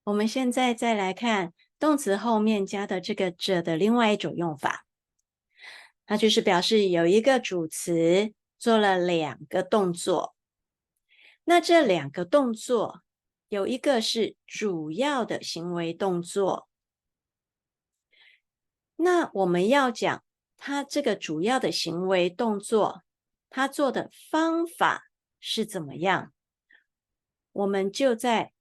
我们现在再来看动词后面加的这个着的另外一种用法，那就是表示有一个主词做了两个动作，那这两个动作有一个是主要的行为动作，那我们要讲它这个主要的行为动作，它做的方法是怎么样，我们就在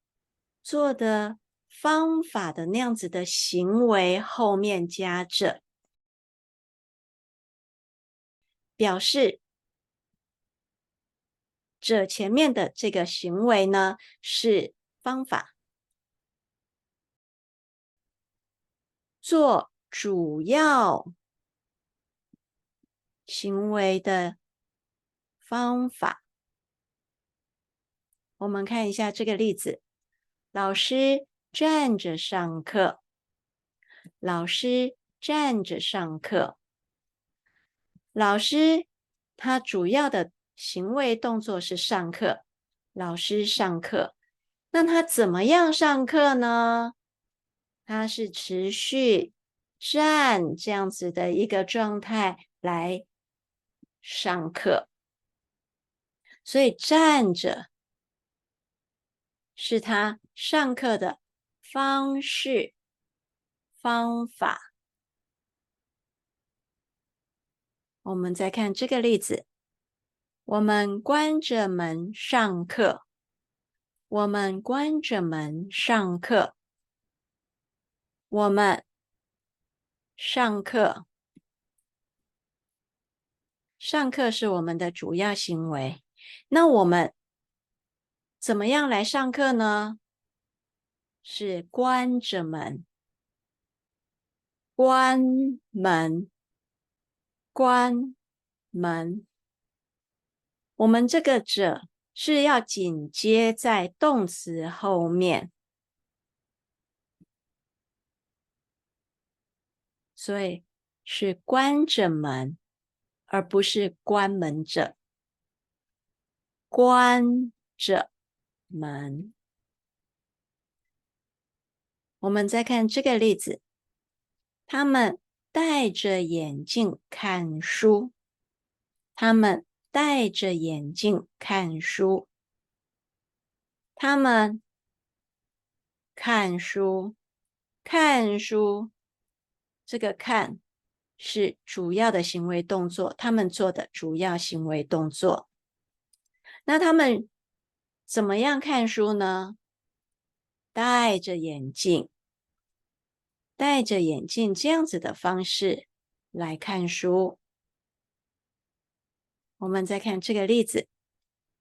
做的方法的那样子的行为后面加着，表示这前面的这个行为呢是方法，做主要行为的方法。我们看一下这个例子，老师站着上课，老师站着上课。老师他主要的行为动作是上课，老师上课。那他怎么样上课呢？他是持续站这样子的一个状态来上课，所以站着是他上课的方式、方法。我们再看这个例子，我们关着门上课，我们关着门上课，我们上课，上课是我们的主要行为。那我们怎么样来上课呢？是关着门，关门，关门。我们这个着是要紧接在动词后面，所以是关着门，而不是关门着。关着门。我们再看这个例子，他们戴着眼镜看书，他们戴着眼镜看书，他们看书，看书，这个看是主要的行为动作，他们做的主要行为动作。那他们怎么样看书呢？戴着眼镜，戴着眼镜这样子的方式来看书。我们再看这个例子，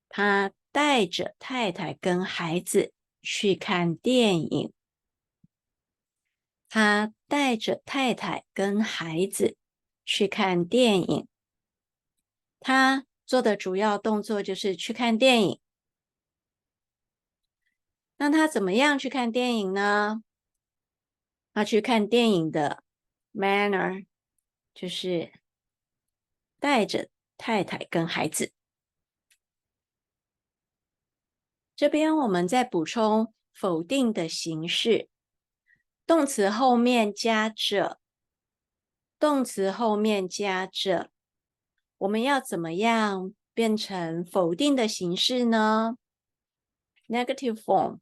他带着太太跟孩子去看电影。他带着太太跟孩子去看电影。他做的主要动作就是去看电影。那他怎么样去看电影呢？他去看电影的 manner 就是带着太太跟孩子。这边我们再补充否定的形式，动词后面加着，动词后面加着，我们要怎么样变成否定的形式呢？ Negative form，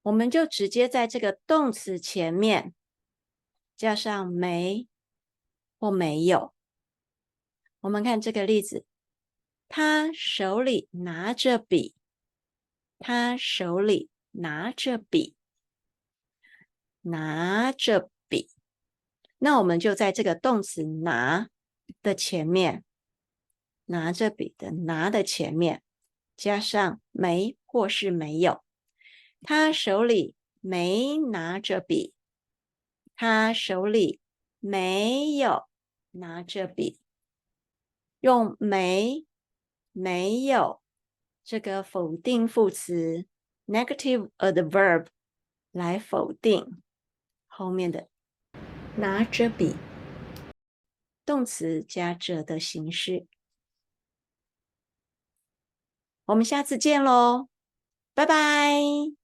我们就直接在这个动词前面加上没或没有。我们看这个例子，他手里拿着笔，他手里拿着笔，拿着笔。那我们就在这个动词拿的前面，拿着笔的拿的前面加上没或是没有。他手里没拿着笔，他手里没有拿着笔。用没有这个否定副词 negative adverb 来否定后面的拿着笔，动词加着的形式。我们下次见喽，拜拜。